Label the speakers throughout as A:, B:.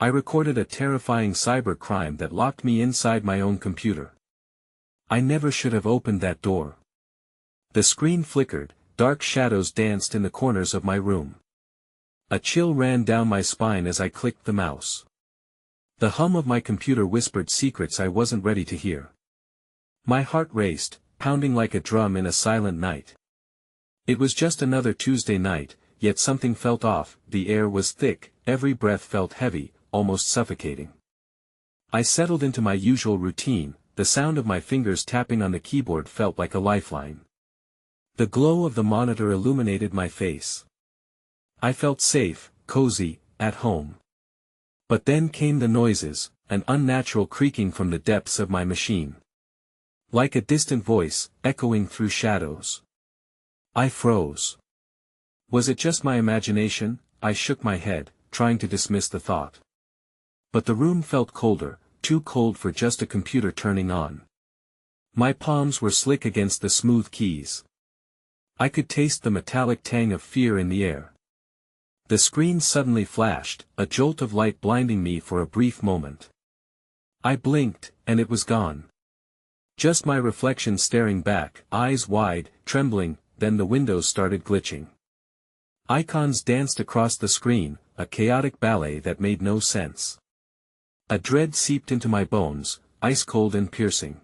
A: I recorded a terrifying cyber crime that locked me inside my own computer. I never should have opened that door. The screen flickered, dark shadows danced in the corners of my room. A chill ran down my spine as I clicked the mouse. The hum of my computer whispered secrets I wasn't ready to hear. My heart raced, pounding like a drum in a silent night. It was just another Tuesday night, yet something felt off. The air was thick, every breath felt heavy, almost suffocating. I settled into my usual routine, the sound of my fingers tapping on the keyboard felt like a lifeline. The glow of the monitor illuminated my face. I felt safe, cozy, at home. But then came the noises, an unnatural creaking from the depths of my machine. Like a distant voice, echoing through shadows. I froze. Was it just my imagination? I shook my head, trying to dismiss the thought. But the room felt colder, too cold for just a computer turning on. My palms were slick against the smooth keys. I could taste the metallic tang of fear in the air. The screen suddenly flashed, a jolt of light blinding me for a brief moment. I blinked, and it was gone. Just my reflection staring back, eyes wide, trembling, then the windows started glitching. Icons danced across the screen, a chaotic ballet that made no sense. A dread seeped into my bones, ice-cold and piercing.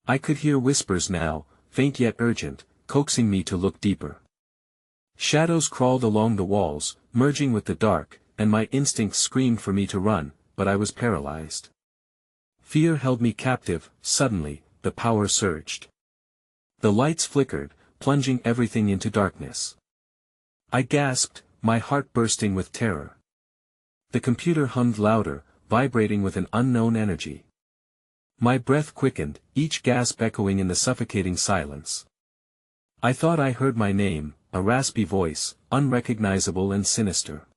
A: I could hear whispers now, faint yet urgent, coaxing me to look deeper. Shadows crawled along the walls, merging with the dark, and my instincts screamed for me to run, but I was paralyzed. Fear held me captive. Suddenly, the power surged. The lights flickered, plunging everything into darkness. I gasped, my heart bursting with terror. The computer hummed louder, vibrating with an unknown energy. My breath quickened, each gasp echoing in the suffocating silence. I thought I heard my name, a raspy voice, unrecognizable and sinister.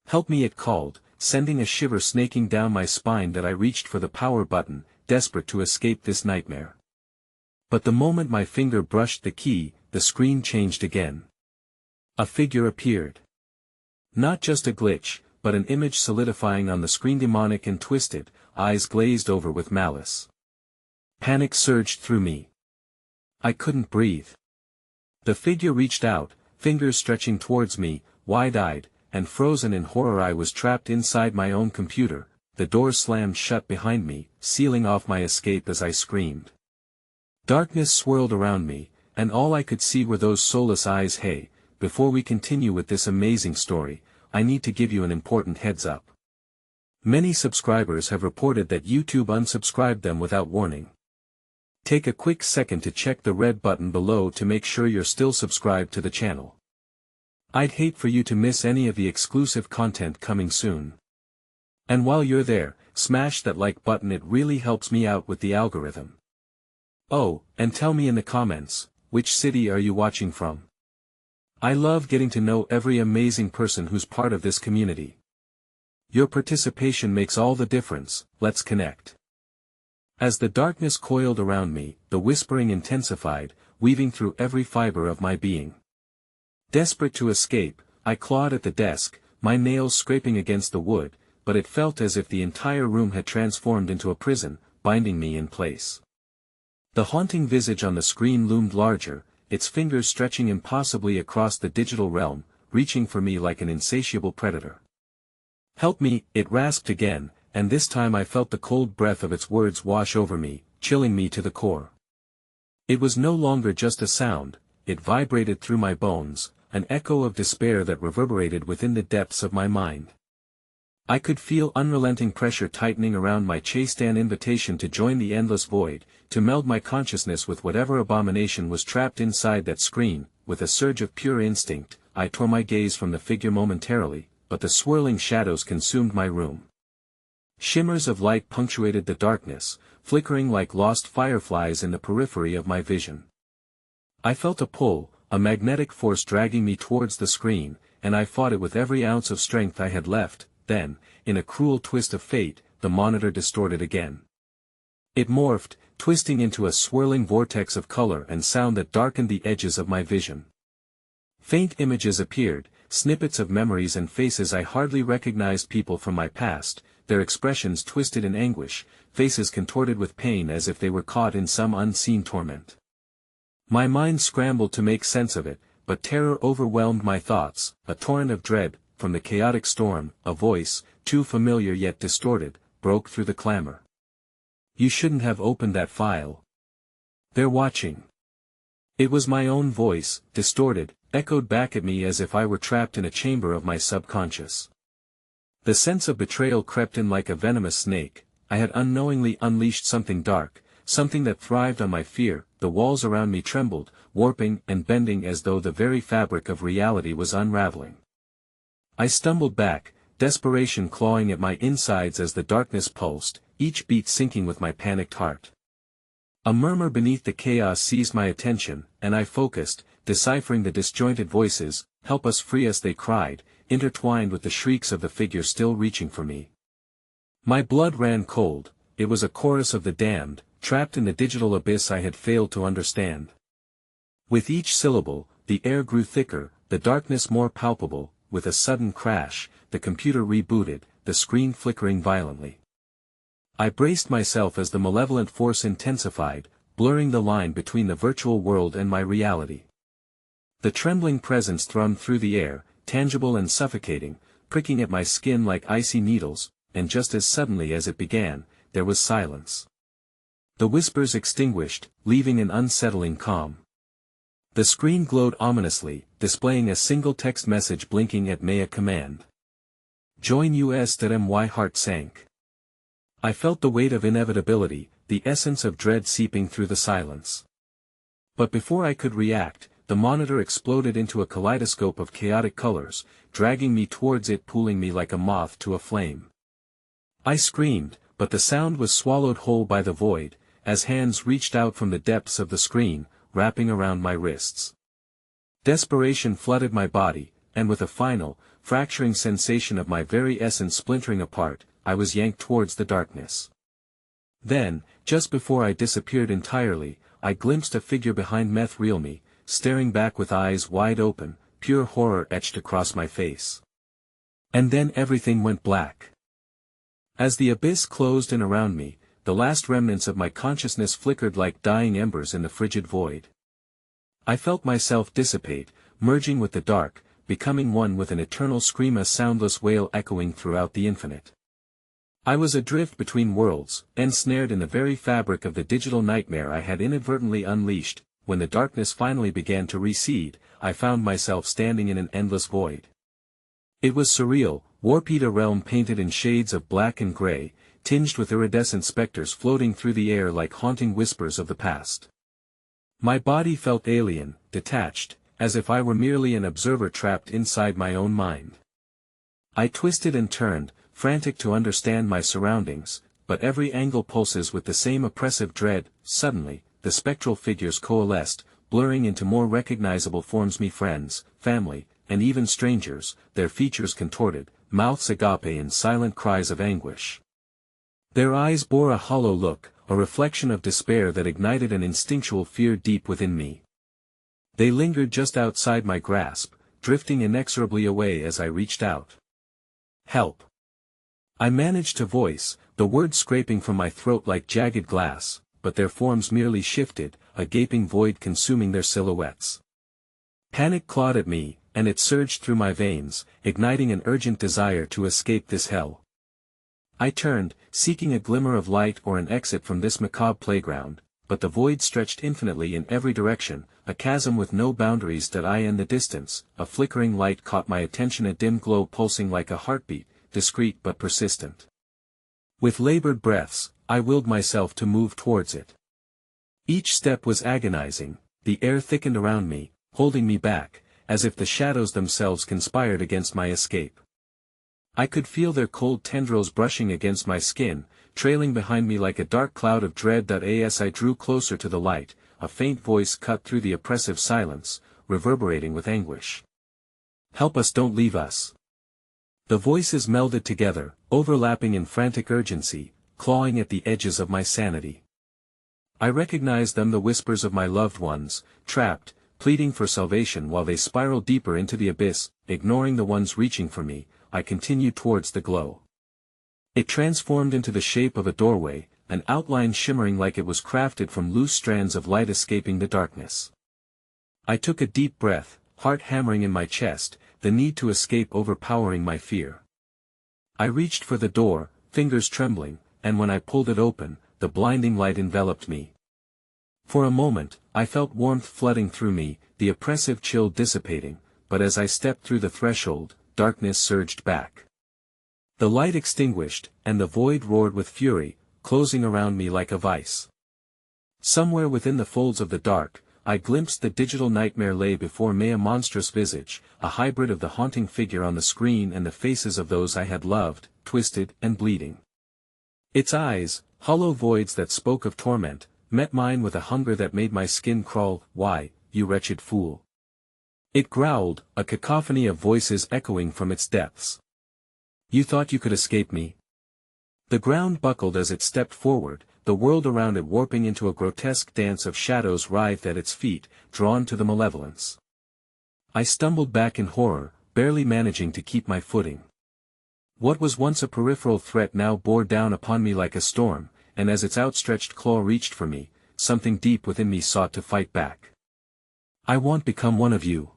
A: "Help me," it called, sending a shiver snaking down my spine that I reached for the power button, desperate to escape this nightmare. But the moment my finger brushed the key, the screen changed again. A figure appeared. Not just a glitch, but an image solidifying on the screen, demonic and twisted, eyes glazed over with malice. Panic surged through me. I couldn't breathe. The figure reached out, fingers stretching towards me, wide-eyed, and frozen in horror. I was trapped inside my own computer. The door slammed shut behind me, sealing off my escape as I screamed. Darkness swirled around me, and all I could see were those soulless eyes. Hey, before we continue with this amazing story, I need to give you an important heads up. Many subscribers have reported that YouTube unsubscribed them without warning. Take a quick second to check the red button below to make sure you're still subscribed to the channel. I'd hate for you to miss any of the exclusive content coming soon. And while you're there, smash that like button, it really helps me out with the algorithm. Oh, and tell me in the comments, which city are you watching from? I love getting to know every amazing person who's part of this community. Your participation makes all the difference. Let's connect. As the darkness coiled around me, the whispering intensified, weaving through every fiber of my being. Desperate to escape, I clawed at the desk, my nails scraping against the wood, but it felt as if the entire room had transformed into a prison, binding me in place. The haunting visage on the screen loomed larger, its fingers stretching impossibly across the digital realm, reaching for me like an insatiable predator. "Help me," it rasped again, and this time I felt the cold breath of its words wash over me, chilling me to the core. It was no longer just a sound, it vibrated through my bones, an echo of despair that reverberated within the depths of my mind. I could feel unrelenting pressure tightening around my chest, an invitation to join the endless void, to meld my consciousness with whatever abomination was trapped inside that screen. With a surge of pure instinct, I tore my gaze from the figure momentarily, but the swirling shadows consumed my room. Shimmers of light punctuated the darkness, flickering like lost fireflies in the periphery of my vision. I felt a pull, a magnetic force dragging me towards the screen, and I fought it with every ounce of strength I had left. Then, in a cruel twist of fate, the monitor distorted again. It morphed, twisting into a swirling vortex of color and sound that darkened the edges of my vision. Faint images appeared, snippets of memories and faces. I hardly recognized people from my past, their expressions twisted in anguish, faces contorted with pain as if they were caught in some unseen torment. My mind scrambled to make sense of it, but terror overwhelmed my thoughts, a torrent of dread. From the chaotic storm, a voice, too familiar yet distorted, broke through the clamor. "You shouldn't have opened that file. They're watching." It was my own voice, distorted, echoed back at me as if I were trapped in a chamber of my subconscious. The sense of betrayal crept in like a venomous snake. I had unknowingly unleashed something dark, something that thrived on my fear. The walls around me trembled, warping and bending as though the very fabric of reality was unraveling. I stumbled back, desperation clawing at my insides as the darkness pulsed, each beat sinking with my panicked heart. A murmur beneath the chaos seized my attention, and I focused, deciphering the disjointed voices. "Help us, free us," they cried, intertwined with the shrieks of the figure still reaching for me. My blood ran cold. It was a chorus of the damned, trapped in the digital abyss I had failed to understand. With each syllable, the air grew thicker, the darkness more palpable. With a sudden crash, the computer rebooted, the screen flickering violently. I braced myself as the malevolent force intensified, blurring the line between the virtual world and my reality. The trembling presence thrummed through the air, tangible and suffocating, pricking at my skin like icy needles, and just as suddenly as it began, there was silence. The whispers extinguished, leaving an unsettling calm. The screen glowed ominously, displaying a single text message blinking at me, a command. "Join us." My heart sank. I felt the weight of inevitability, the essence of dread seeping through the silence. But before I could react, the monitor exploded into a kaleidoscope of chaotic colors, dragging me towards it, pulling me like a moth to a flame. I screamed, but the sound was swallowed whole by the void, as hands reached out from the depths of the screen, wrapping around my wrists. Desperation flooded my body, and with a final, fracturing sensation of my very essence splintering apart, I was yanked towards the darkness. Then, just before I disappeared entirely, I glimpsed a figure behind meth reel me, staring back with eyes wide open, pure horror etched across my face. And then everything went black. As the abyss closed in around me, the last remnants of my consciousness flickered like dying embers in the frigid void. I felt myself dissipate, merging with the dark, becoming one with an eternal scream, a soundless wail echoing throughout the infinite. I was adrift between worlds, ensnared in the very fabric of the digital nightmare I had inadvertently unleashed. When the darkness finally began to recede, I found myself standing in an endless void. It was surreal, warped, a realm painted in shades of black and gray, tinged with iridescent specters floating through the air like haunting whispers of the past. My body felt alien, detached, as if I were merely an observer trapped inside my own mind. I twisted and turned, frantic to understand my surroundings, but every angle pulses with the same oppressive dread. Suddenly, the spectral figures coalesced, blurring into more recognizable forms, me friends, family, and even strangers, their features contorted, mouths agape in silent cries of anguish. Their eyes bore a hollow look, a reflection of despair that ignited an instinctual fear deep within me. They lingered just outside my grasp, drifting inexorably away as I reached out. "Help!" I managed to voice, the words scraping from my throat like jagged glass, but their forms merely shifted, a gaping void consuming their silhouettes. Panic clawed at me, and it surged through my veins, igniting an urgent desire to escape this hell. I turned, seeking a glimmer of light or an exit from this macabre playground, but the void stretched infinitely in every direction, a chasm with no boundaries. In the distance, a flickering light caught my attention, a dim glow pulsing like a heartbeat, discreet but persistent. With labored breaths, I willed myself to move towards it. Each step was agonizing, the air thickened around me, holding me back, as if the shadows themselves conspired against my escape. I could feel their cold tendrils brushing against my skin, trailing behind me like a dark cloud of dread. As I drew closer to the light, a faint voice cut through the oppressive silence, reverberating with anguish. "Help us, don't leave us." The voices melded together, overlapping in frantic urgency, clawing at the edges of my sanity. I recognized them, the whispers of my loved ones, trapped, pleading for salvation while they spiraled deeper into the abyss. Ignoring the ones reaching for me, I continued towards the glow. It transformed into the shape of a doorway, an outline shimmering like it was crafted from loose strands of light escaping the darkness. I took a deep breath, heart hammering in my chest, the need to escape overpowering my fear. I reached for the door, fingers trembling, and when I pulled it open, the blinding light enveloped me. For a moment, I felt warmth flooding through me, the oppressive chill dissipating, but as I stepped through the threshold, darkness surged back. The light extinguished, and the void roared with fury, closing around me like a vice. Somewhere within the folds of the dark, I glimpsed the digital nightmare lay before me, a monstrous visage, a hybrid of the haunting figure on the screen and the faces of those I had loved, twisted and bleeding. Its eyes, hollow voids that spoke of torment, met mine with a hunger that made my skin crawl. "Why, you wretched fool?" It growled, a cacophony of voices echoing from its depths. "You thought you could escape me?" The ground buckled as it stepped forward, the world around it warping into a grotesque dance of shadows writhed at its feet, drawn to the malevolence. I stumbled back in horror, barely managing to keep my footing. What was once a peripheral threat now bore down upon me like a storm, and as its outstretched claw reached for me, something deep within me sought to fight back. "I won't become one of you!"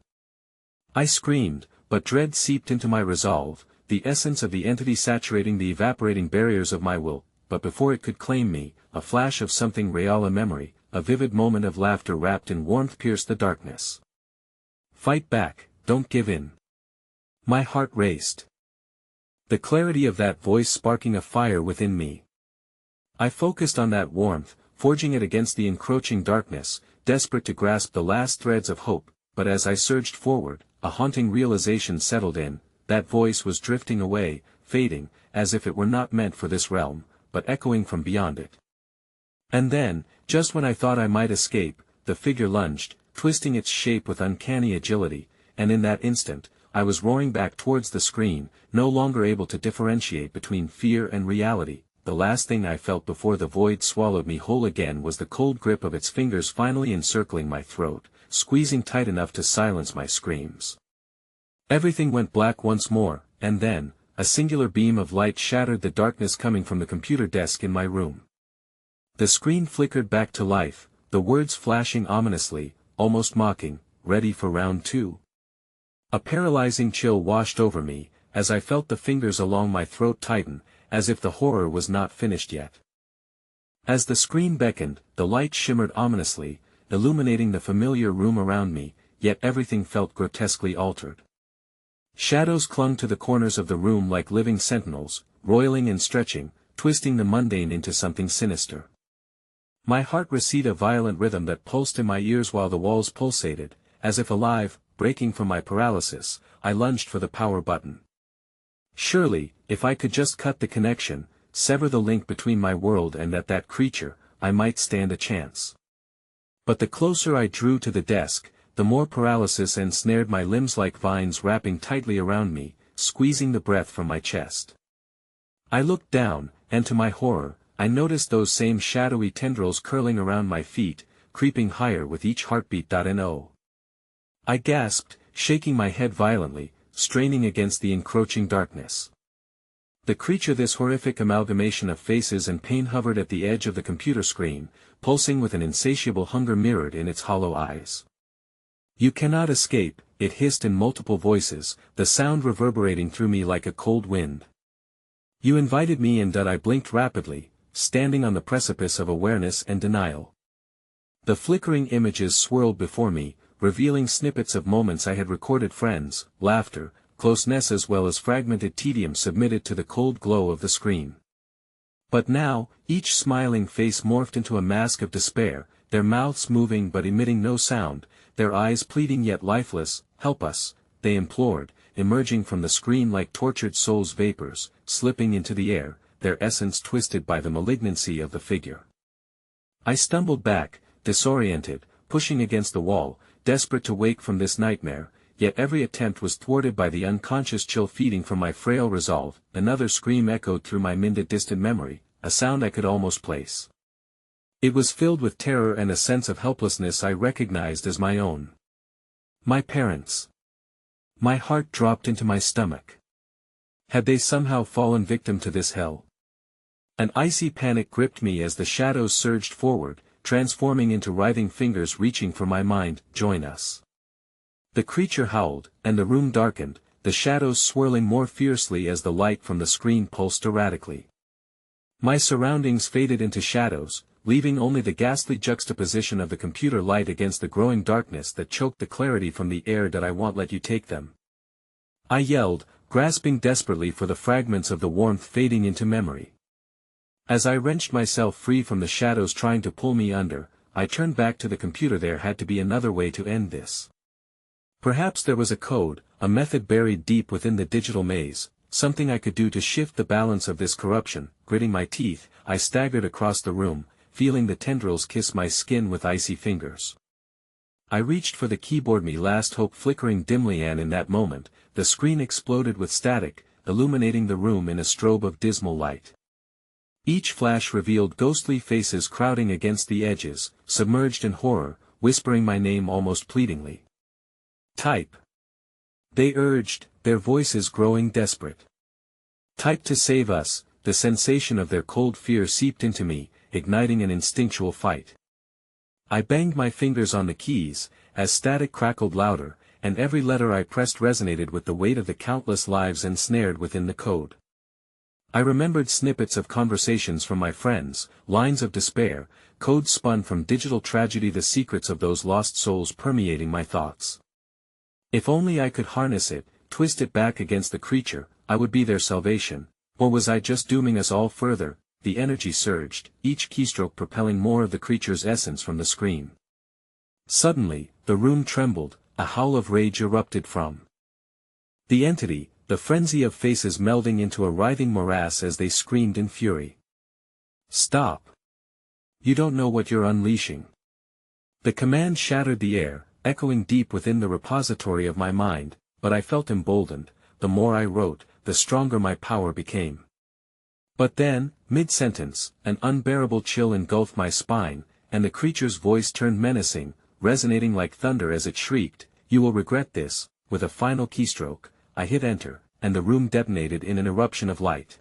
A: I screamed, but dread seeped into my resolve, the essence of the entity saturating the evaporating barriers of my will. But before it could claim me, a flash of something real, a memory, a vivid moment of laughter wrapped in warmth pierced the darkness. "Fight back, don't give in." My heart raced. The clarity of that voice sparking a fire within me. I focused on that warmth, forging it against the encroaching darkness, desperate to grasp the last threads of hope, but as I surged forward, a haunting realization settled in, that voice was drifting away, fading, as if it were not meant for this realm, but echoing from beyond it. And then, just when I thought I might escape, the figure lunged, twisting its shape with uncanny agility, and in that instant, I was roaring back towards the screen, no longer able to differentiate between fear and reality. The last thing I felt before the void swallowed me whole again was the cold grip of its fingers finally encircling my throat, squeezing tight enough to silence my screams. Everything went black once more, and then, a singular beam of light shattered the darkness coming from the computer desk in my room. The screen flickered back to life, the words flashing ominously, almost mocking, "Ready for round 2?" A paralyzing chill washed over me, as I felt the fingers along my throat tighten, as if the horror was not finished yet. As the screen beckoned, the light shimmered ominously, illuminating the familiar room around me, yet everything felt grotesquely altered. Shadows clung to the corners of the room like living sentinels, roiling and stretching, twisting the mundane into something sinister. My heart received a violent rhythm that pulsed in my ears while the walls pulsated, as if alive. Breaking from my paralysis, I lunged for the power button. Surely, if I could just cut the connection, sever the link between my world and that creature, I might stand a chance. But the closer I drew to the desk, the more paralysis ensnared my limbs like vines wrapping tightly around me, squeezing the breath from my chest. I looked down, and to my horror, I noticed those same shadowy tendrils curling around my feet, creeping higher with each heartbeat. No. I gasped, shaking my head violently, straining against the encroaching darkness. The creature, this horrific amalgamation of faces and pain, hovered at the edge of the computer screen, pulsing with an insatiable hunger mirrored in its hollow eyes. "You cannot escape," it hissed in multiple voices, the sound reverberating through me like a cold wind. "You invited me in." I blinked rapidly, standing on the precipice of awareness and denial. The flickering images swirled before me, revealing snippets of moments I had recorded, friends, laughter, closeness, as well as fragmented tedium submitted to the cold glow of the screen. But now, each smiling face morphed into a mask of despair, their mouths moving but emitting no sound, their eyes pleading yet lifeless. "Help us," they implored, emerging from the screen like tortured souls, vapors, slipping into the air, their essence twisted by the malignancy of the figure. I stumbled back, disoriented, pushing against the wall, desperate to wake from this nightmare, yet every attempt was thwarted by the unconscious chill feeding from my frail resolve. Another scream echoed through my distant memory, a sound I could almost place. It was filled with terror and a sense of helplessness I recognized as my own. My parents. My heart dropped into my stomach. Had they somehow fallen victim to this hell? An icy panic gripped me as the shadows surged forward, transforming into writhing fingers reaching for my mind. Join us. The creature howled, and the room darkened, the shadows swirling more fiercely as the light from the screen pulsed erratically. My surroundings faded into shadows, leaving only the ghastly juxtaposition of the computer light against the growing darkness that choked the clarity from the air. That I won't let you take them. I yelled, grasping desperately for the fragments of the warmth fading into memory. As I wrenched myself free from the shadows trying to pull me under, I turned back to the computer. There had to be another way to end this. Perhaps there was a code, a method buried deep within the digital maze, something I could do to shift the balance of this corruption. Gritting my teeth, I staggered across the room, feeling the tendrils kiss my skin with icy fingers. I reached for the keyboard, my last hope flickering dimly, and in that moment, the screen exploded with static, illuminating the room in a strobe of dismal light. Each flash revealed ghostly faces crowding against the edges, submerged in horror, whispering my name almost pleadingly. Type. They urged, their voices growing desperate. Type to save us. The sensation of their cold fear seeped into me, igniting an instinctual fight. I banged my fingers on the keys, as static crackled louder, and every letter I pressed resonated with the weight of the countless lives ensnared within the code. I remembered snippets of conversations from my friends, lines of despair, codes spun from digital tragedy, the secrets of those lost souls permeating my thoughts. If only I could harness it, twist it back against the creature, I would be their salvation. Or was I just dooming us all further? The energy surged, each keystroke propelling more of the creature's essence from the screen. Suddenly, the room trembled, a howl of rage erupted from the entity, the frenzy of faces melding into a writhing morass as they screamed in fury. Stop! You don't know what you're unleashing. The command shattered the air, echoing deep within the repository of my mind, but I felt emboldened. The more I wrote, the stronger my power became. But then, mid-sentence, an unbearable chill engulfed my spine, and the creature's voice turned menacing, resonating like thunder as it shrieked, "You will regret this." With a final keystroke, I hit enter, and the room detonated in an eruption of light.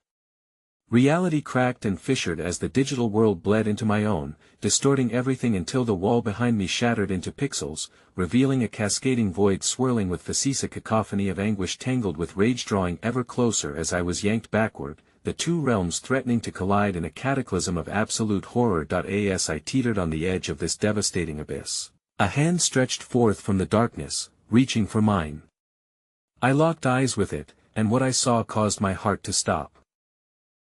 A: Reality cracked and fissured as the digital world bled into my own, distorting everything until the wall behind me shattered into pixels, revealing a cascading void swirling with facetious cacophony of anguish tangled with rage drawing ever closer as I was yanked backward, the two realms threatening to collide in a cataclysm of absolute horror. As I teetered on the edge of this devastating abyss, a hand stretched forth from the darkness, reaching for mine. I locked eyes with it, and what I saw caused my heart to stop.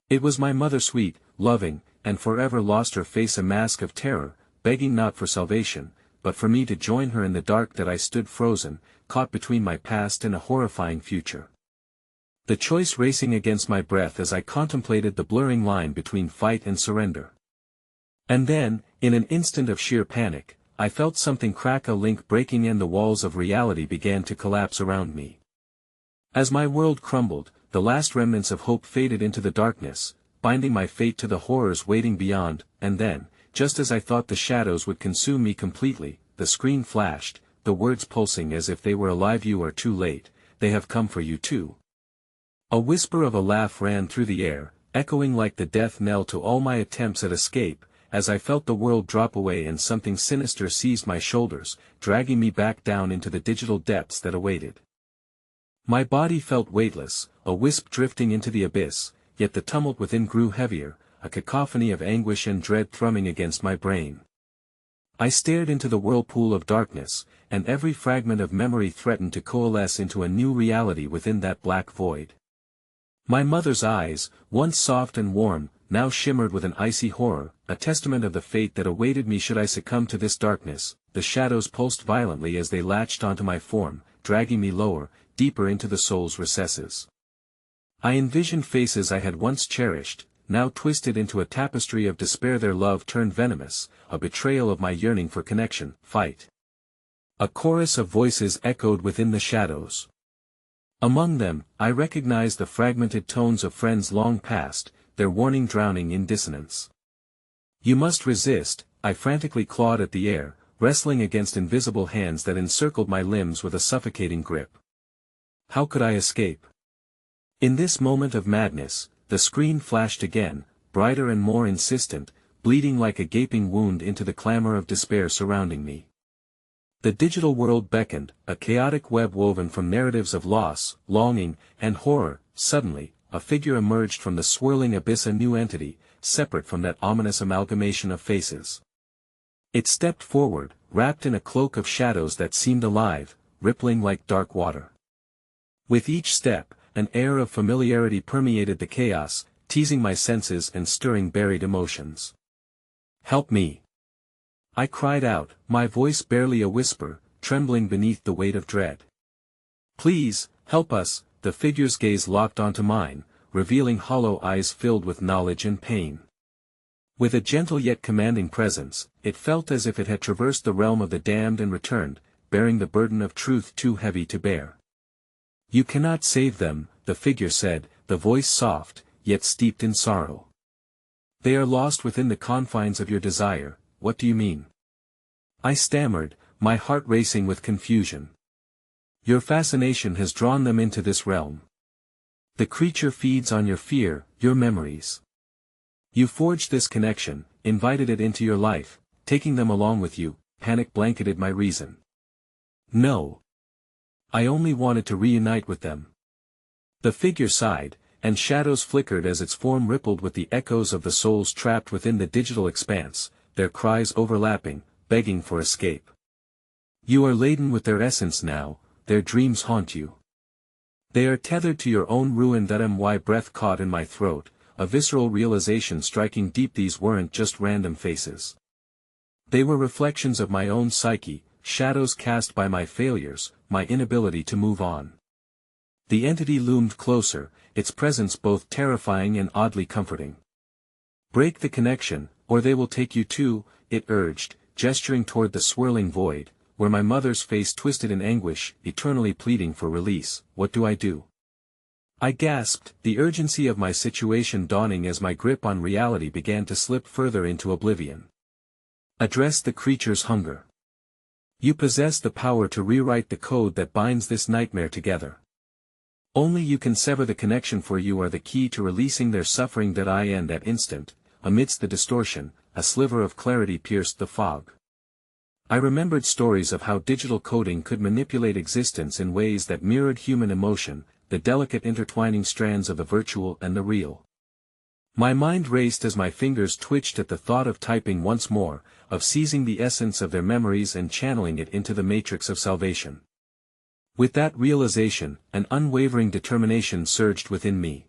A: It was my mother, sweet, loving, and forever lost, her face a mask of terror, begging not for salvation, but for me to join her in the dark. That I stood frozen, caught between my past and a horrifying future. The choice racing against my breath as I contemplated the blurring line between fight and surrender. And then, in an instant of sheer panic, I felt something crack, a link breaking, and the walls of reality began to collapse around me. As my world crumbled, the last remnants of hope faded into the darkness, binding my fate to the horrors waiting beyond. And then, just as I thought the shadows would consume me completely, the screen flashed, the words pulsing as if they were alive. "You are too late, they have come for you too." A whisper of a laugh ran through the air, echoing like the death knell to all my attempts at escape, as I felt the world drop away and something sinister seized my shoulders, dragging me back down into the digital depths that awaited. My body felt weightless, a wisp drifting into the abyss, yet the tumult within grew heavier, a cacophony of anguish and dread thrumming against my brain. I stared into the whirlpool of darkness, and every fragment of memory threatened to coalesce into a new reality within that black void. My mother's eyes, once soft and warm, now shimmered with an icy horror, a testament of the fate that awaited me should I succumb to this darkness. The shadows pulsed violently as they latched onto my form, dragging me lower, deeper into the soul's recesses. I envisioned faces I had once cherished, now twisted into a tapestry of despair, their love turned venomous, a betrayal of my yearning for connection. Fight. A chorus of voices echoed within the shadows. Among them, I recognized the fragmented tones of friends long past, their warning drowning in dissonance. "You must resist." I frantically clawed at the air, wrestling against invisible hands that encircled my limbs with a suffocating grip. How could I escape? In this moment of madness, the screen flashed again, brighter and more insistent, bleeding like a gaping wound into the clamor of despair surrounding me. The digital world beckoned, a chaotic web woven from narratives of loss, longing, and horror. Suddenly, a figure emerged from the swirling abyss, a new entity, separate from that ominous amalgamation of faces. It stepped forward, wrapped in a cloak of shadows that seemed alive, rippling like dark water. With each step, an air of familiarity permeated the chaos, teasing my senses and stirring buried emotions. "Help me!" I cried out, my voice barely a whisper, trembling beneath the weight of dread. "Please, help us!" The figure's gaze locked onto mine, revealing hollow eyes filled with knowledge and pain. With a gentle yet commanding presence, it felt as if it had traversed the realm of the damned and returned, bearing the burden of truth too heavy to bear. "You cannot save them," the figure said, the voice soft, yet steeped in sorrow. "They are lost within the confines of your desire." "What do you mean?" I stammered, my heart racing with confusion. "Your fascination has drawn them into this realm. The creature feeds on your fear, your memories. You forged this connection, invited it into your life, taking them along with you." Panic blanketed my reason. "No. I only wanted to reunite with them." The figure sighed, and shadows flickered as its form rippled with the echoes of the souls trapped within the digital expanse, their cries overlapping, begging for escape. "You are laden with their essence now, their dreams haunt you. They are tethered to your own ruin." That my breath caught in my throat, a visceral realization striking deep. These weren't just random faces. They were reflections of my own psyche, shadows cast by my failures, my inability to move on. The entity loomed closer, its presence both terrifying and oddly comforting. "Break the connection, or they will take you too," it urged, gesturing toward the swirling void, where my mother's face twisted in anguish, eternally pleading for release. "What do I do?" I gasped, the urgency of my situation dawning as my grip on reality began to slip further into oblivion. "Address the creature's hunger. You possess the power to rewrite the code that binds this nightmare together. Only you can sever the connection, for you are the key to releasing their suffering." That instant, amidst the distortion, a sliver of clarity pierced the fog. I remembered stories of how digital coding could manipulate existence in ways that mirrored human emotion, the delicate intertwining strands of the virtual and the real. My mind raced as my fingers twitched at the thought of typing once more, of seizing the essence of their memories and channeling it into the matrix of salvation. With that realization, an unwavering determination surged within me.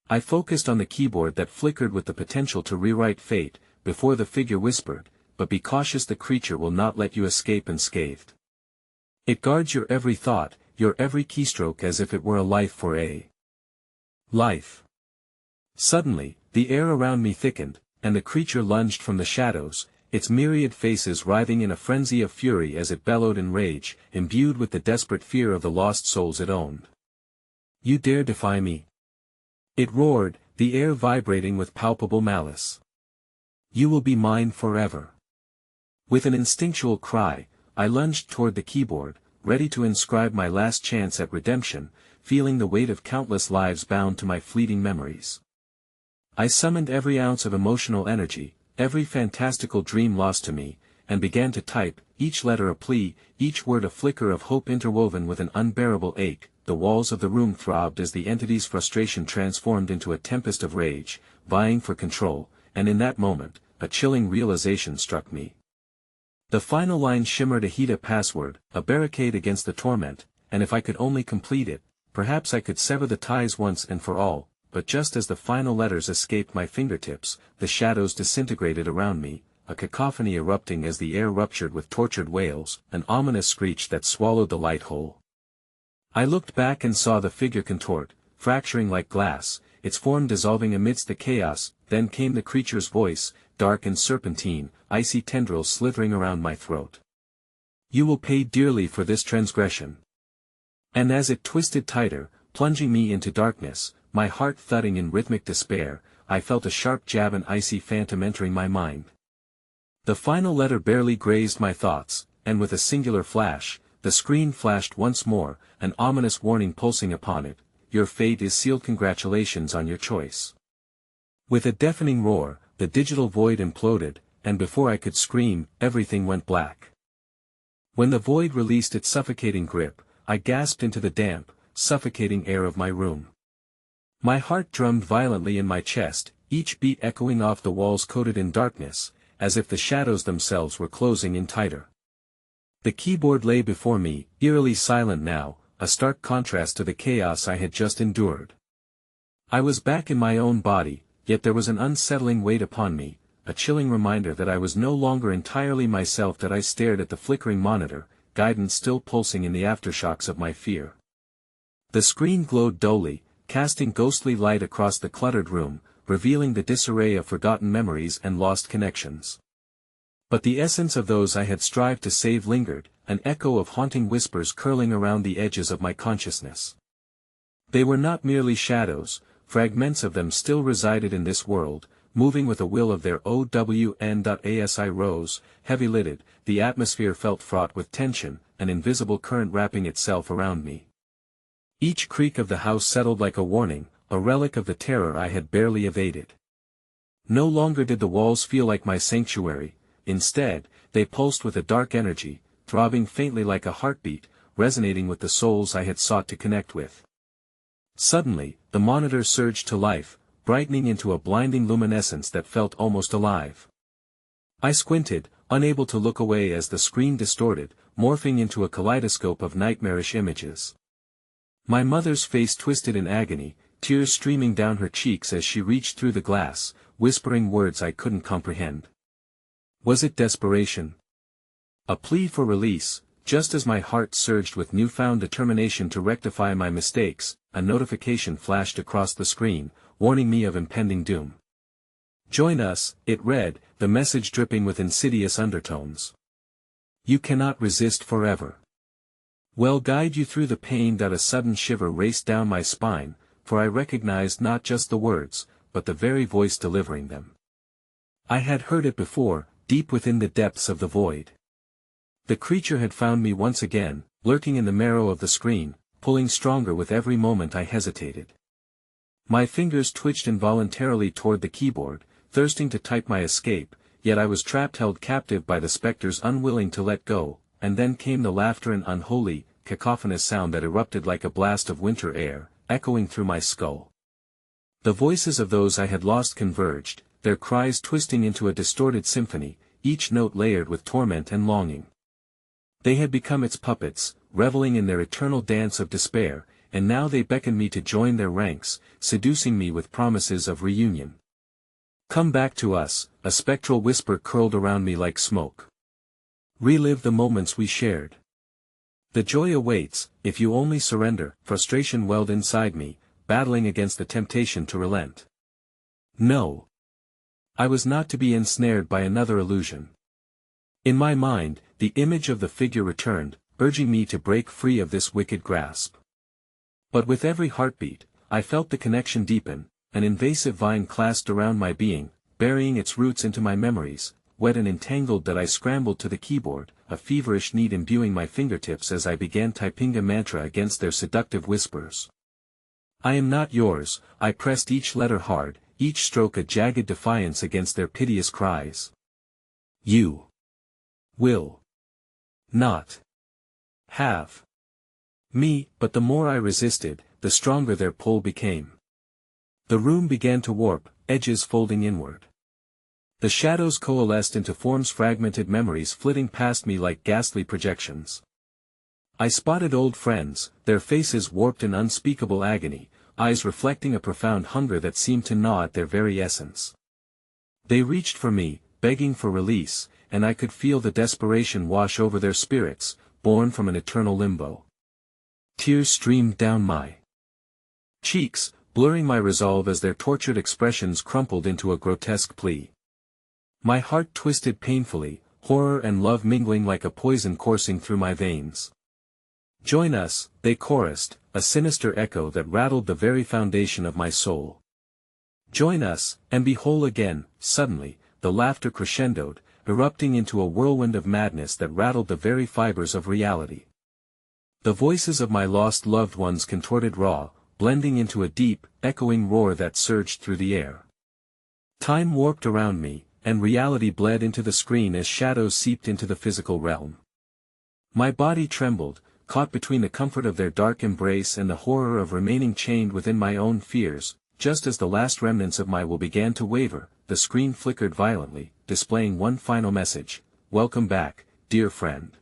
A: I focused on the keyboard that flickered with the potential to rewrite fate, before the figure whispered, "But be cautious, the creature will not let you escape unscathed. It guards your every thought, your every keystroke, as if it were a life for a life." Suddenly, the air around me thickened, and the creature lunged from the shadows, its myriad faces writhing in a frenzy of fury as it bellowed in rage, imbued with the desperate fear of the lost souls it owned. "You dare defy me?" it roared, the air vibrating with palpable malice. "You will be mine forever." With an instinctual cry, I lunged toward the keyboard, ready to inscribe my last chance at redemption, feeling the weight of countless lives bound to my fleeting memories. I summoned every ounce of emotional energy, every fantastical dream lost to me, and began to type, each letter a plea, each word a flicker of hope interwoven with an unbearable ache. The walls of the room throbbed as the entity's frustration transformed into a tempest of rage, vying for control, and in that moment, a chilling realization struck me. The final line shimmered, a HIDA password, a barricade against the torment, and if I could only complete it, perhaps I could sever the ties once and for all. But just as the final letters escaped my fingertips, the shadows disintegrated around me, a cacophony erupting as the air ruptured with tortured wails, an ominous screech that swallowed the light whole. I looked back and saw the figure contort, fracturing like glass, its form dissolving amidst the chaos. Then came the creature's voice, dark and serpentine, icy tendrils slithering around my throat. "You will pay dearly for this transgression." And as it twisted tighter, plunging me into darkness, my heart thudding in rhythmic despair, I felt a sharp jab, an icy phantom entering my mind. The final letter barely grazed my thoughts, and with a singular flash, the screen flashed once more, an ominous warning pulsing upon it: "Your fate is sealed. Congratulations on your choice." With a deafening roar, the digital void imploded, and before I could scream, everything went black. When the void released its suffocating grip, I gasped into the damp, suffocating air of my room. My heart drummed violently in my chest, each beat echoing off the walls coated in darkness, as if the shadows themselves were closing in tighter. The keyboard lay before me, eerily silent now, a stark contrast to the chaos I had just endured. I was back in my own body, yet there was an unsettling weight upon me, a chilling reminder that I was no longer entirely myself. That I stared at the flickering monitor, guidance still pulsing in the aftershocks of my fear. The screen glowed dully, casting ghostly light across the cluttered room, revealing the disarray of forgotten memories and lost connections. But the essence of those I had strived to save lingered, an echo of haunting whispers curling around the edges of my consciousness. They were not merely shadows, fragments of them still resided in this world, moving with a will of their own. As I rose, heavy-lidded, the atmosphere felt fraught with tension, an invisible current wrapping itself around me. Each creak of the house settled like a warning, a relic of the terror I had barely evaded. No longer did the walls feel like my sanctuary, instead, they pulsed with a dark energy, throbbing faintly like a heartbeat, resonating with the souls I had sought to connect with. Suddenly, the monitor surged to life, brightening into a blinding luminescence that felt almost alive. I squinted, unable to look away as the screen distorted, morphing into a kaleidoscope of nightmarish images. My mother's face twisted in agony, tears streaming down her cheeks as she reached through the glass, whispering words I couldn't comprehend. Was it desperation? A plea for release? Just as my heart surged with newfound determination to rectify my mistakes, a notification flashed across the screen, warning me of impending doom. "Join us," it read, the message dripping with insidious undertones. "You cannot resist forever. We'll guide you through the pain." A sudden shiver raced down my spine, for I recognized not just the words, but the very voice delivering them. I had heard it before, deep within the depths of the void. The creature had found me once again, lurking in the marrow of the screen, pulling stronger with every moment I hesitated. My fingers twitched involuntarily toward the keyboard, thirsting to type my escape, yet I was trapped, held captive by the specters, unwilling to let go. And then came the laughter, an unholy, cacophonous sound that erupted like a blast of winter air, echoing through my skull. The voices of those I had lost converged, their cries twisting into a distorted symphony, each note layered with torment and longing. They had become its puppets, reveling in their eternal dance of despair, and now they beckoned me to join their ranks, seducing me with promises of reunion. "Come back to us," a spectral whisper curled around me like smoke. "Relive the moments we shared. The joy awaits, if you only surrender." Frustration welled inside me, battling against the temptation to relent. No. I was not to be ensnared by another illusion. In my mind, the image of the figure returned, urging me to break free of this wicked grasp. But with every heartbeat, I felt the connection deepen, an invasive vine clasped around my being, burying its roots into my memories, wet and entangled. That I scrambled to the keyboard, a feverish need imbuing my fingertips as I began typing a mantra against their seductive whispers. "I am not yours," I pressed each letter hard, each stroke a jagged defiance against their piteous cries. "You will not have me." But the more I resisted, the stronger their pull became. The room began to warp, edges folding inward. The shadows coalesced into forms, fragmented memories flitting past me like ghastly projections. I spotted old friends, their faces warped in unspeakable agony, eyes reflecting a profound hunger that seemed to gnaw at their very essence. They reached for me, begging for release, and I could feel the desperation wash over their spirits, born from an eternal limbo. Tears streamed down my cheeks, blurring my resolve as their tortured expressions crumpled into a grotesque plea. My heart twisted painfully, horror and love mingling like a poison coursing through my veins. "Join us," they chorused, a sinister echo that rattled the very foundation of my soul. "Join us, and be whole again." Suddenly, the laughter crescendoed, erupting into a whirlwind of madness that rattled the very fibers of reality. The voices of my lost loved ones contorted raw, blending into a deep, echoing roar that surged through the air. Time warped around me, and reality bled into the screen as shadows seeped into the physical realm. My body trembled, caught between the comfort of their dark embrace and the horror of remaining chained within my own fears. Just as the last remnants of my will began to waver, the screen flickered violently, displaying one final message: "Welcome back, dear friend.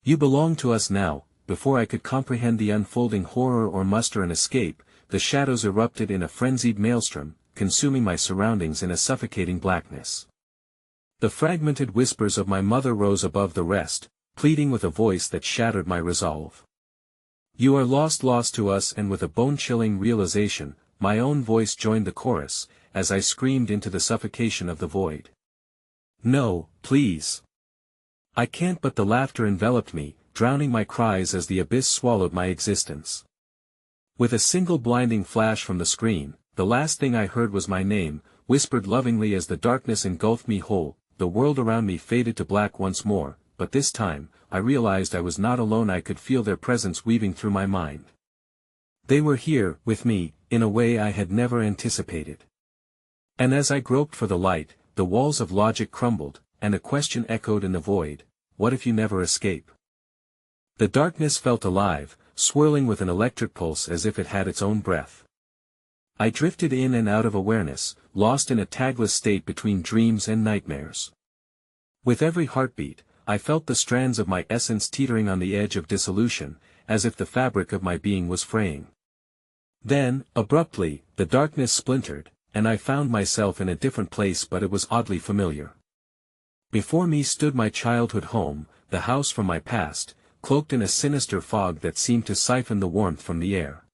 A: You belong to us now." Before I could comprehend the unfolding horror or muster an escape, the shadows erupted in a frenzied maelstrom, consuming my surroundings in a suffocating blackness. The fragmented whispers of my mother rose above the rest, pleading with a voice that shattered my resolve. "You are lost to us," and with a bone-chilling realization, my own voice joined the chorus, as I screamed into the suffocation of the void. "No, please. I can't," but the laughter enveloped me, drowning my cries as the abyss swallowed my existence. With a single blinding flash from the screen, the last thing I heard was my name, whispered lovingly as the darkness engulfed me whole. The world around me faded to black once more, but this time, I realized I was not alone. I could feel their presence weaving through my mind. They were here, with me, in a way I had never anticipated. And as I groped for the light, the walls of logic crumbled, and a question echoed in the void: what if you never escape? The darkness felt alive, swirling with an electric pulse as if it had its own breath. I drifted in and out of awareness, lost in a tagless state between dreams and nightmares. With every heartbeat, I felt the strands of my essence teetering on the edge of dissolution, as if the fabric of my being was fraying. Then, abruptly, the darkness splintered, and I found myself in a different place, but it was oddly familiar. Before me stood my childhood home, the house from my past, cloaked in a sinister fog that seemed to siphon the warmth from the air.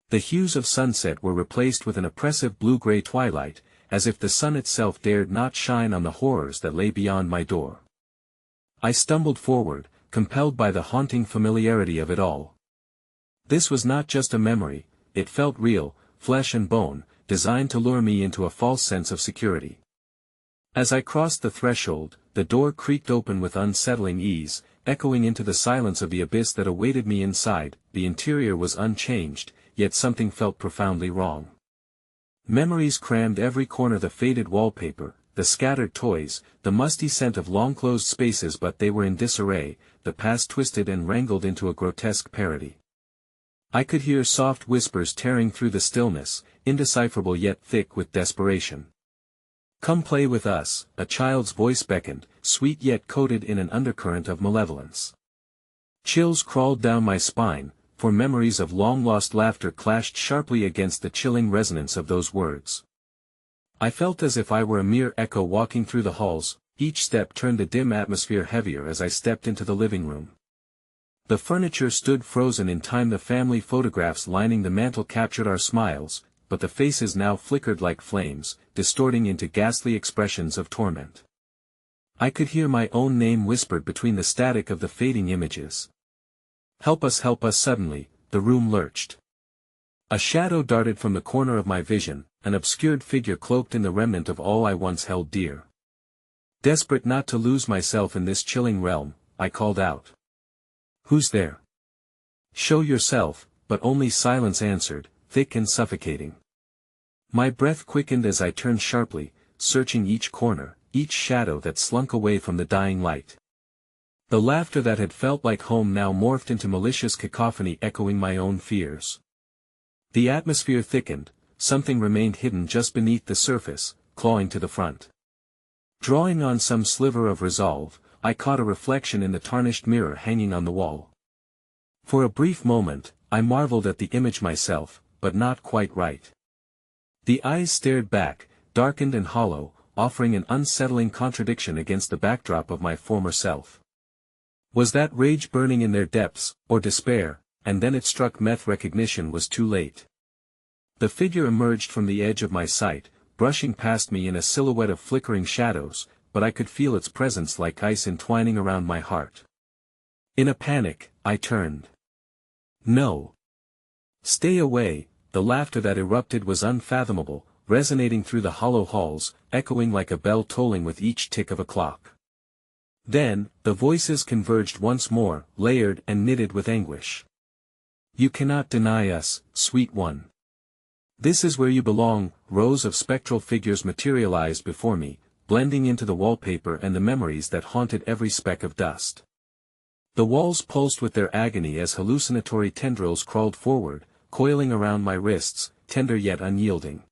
A: The hues of sunset were replaced with an oppressive blue-gray twilight, as if the sun itself dared not shine on the horrors that lay beyond my door. I stumbled forward, compelled by the haunting familiarity of it all. This was not just a memory, it felt real, flesh and bone, designed to lure me into a false sense of security. As I crossed the threshold, the door creaked open with unsettling ease, echoing into the silence of the abyss that awaited me inside. The interior was unchanged, yet something felt profoundly wrong. Memories crammed every corner: the faded wallpaper, the scattered toys, the musty scent of long-closed spaces, but they were in disarray, the past twisted and wrangled into a grotesque parody. I could hear soft whispers tearing through the stillness, indecipherable yet thick with desperation. "Come play with us," a child's voice beckoned, sweet yet coated in an undercurrent of malevolence. Chills crawled down my spine, for memories of long-lost laughter clashed sharply against the chilling resonance of those words. I felt as if I were a mere echo walking through the halls. Each step turned the dim atmosphere heavier as I stepped into the living room. The furniture stood frozen in time, the family photographs lining the mantel captured our smiles, but the faces now flickered like flames, distorting into ghastly expressions of torment. I could hear my own name whispered between the static of the fading images. Help us, help us!" Suddenly, the room lurched. A shadow darted from the corner of my vision, an obscured figure cloaked in the remnant of all I once held dear. Desperate not to lose myself in this chilling realm, I called out. "Who's there? Show yourself," but only silence answered, thick and suffocating. My breath quickened as I turned sharply, searching each corner, each shadow that slunk away from the dying light. The laughter that had felt like home now morphed into malicious cacophony, echoing my own fears. The atmosphere thickened, something remained hidden just beneath the surface, clawing to the front. Drawing on some sliver of resolve, I caught a reflection in the tarnished mirror hanging on the wall. For a brief moment, I marveled at the image myself, but not quite right. The eyes stared back, darkened and hollow, offering an unsettling contradiction against the backdrop of my former self. Was that rage burning in their depths, or despair? And then it struck me: recognition was too late. The figure emerged from the edge of my sight, brushing past me in a silhouette of flickering shadows, but I could feel its presence like ice entwining around my heart. In a panic, I turned. "No! Stay away!" The laughter that erupted was unfathomable, resonating through the hollow halls, echoing like a bell tolling with each tick of a clock. Then, the voices converged once more, layered and knitted with anguish. You cannot deny us, sweet one. This is where you belong. Rows of spectral figures materialized before me, blending into the wallpaper and the memories that haunted every speck of dust. The walls pulsed with their agony as hallucinatory tendrils crawled forward, coiling around my wrists, tender yet unyielding.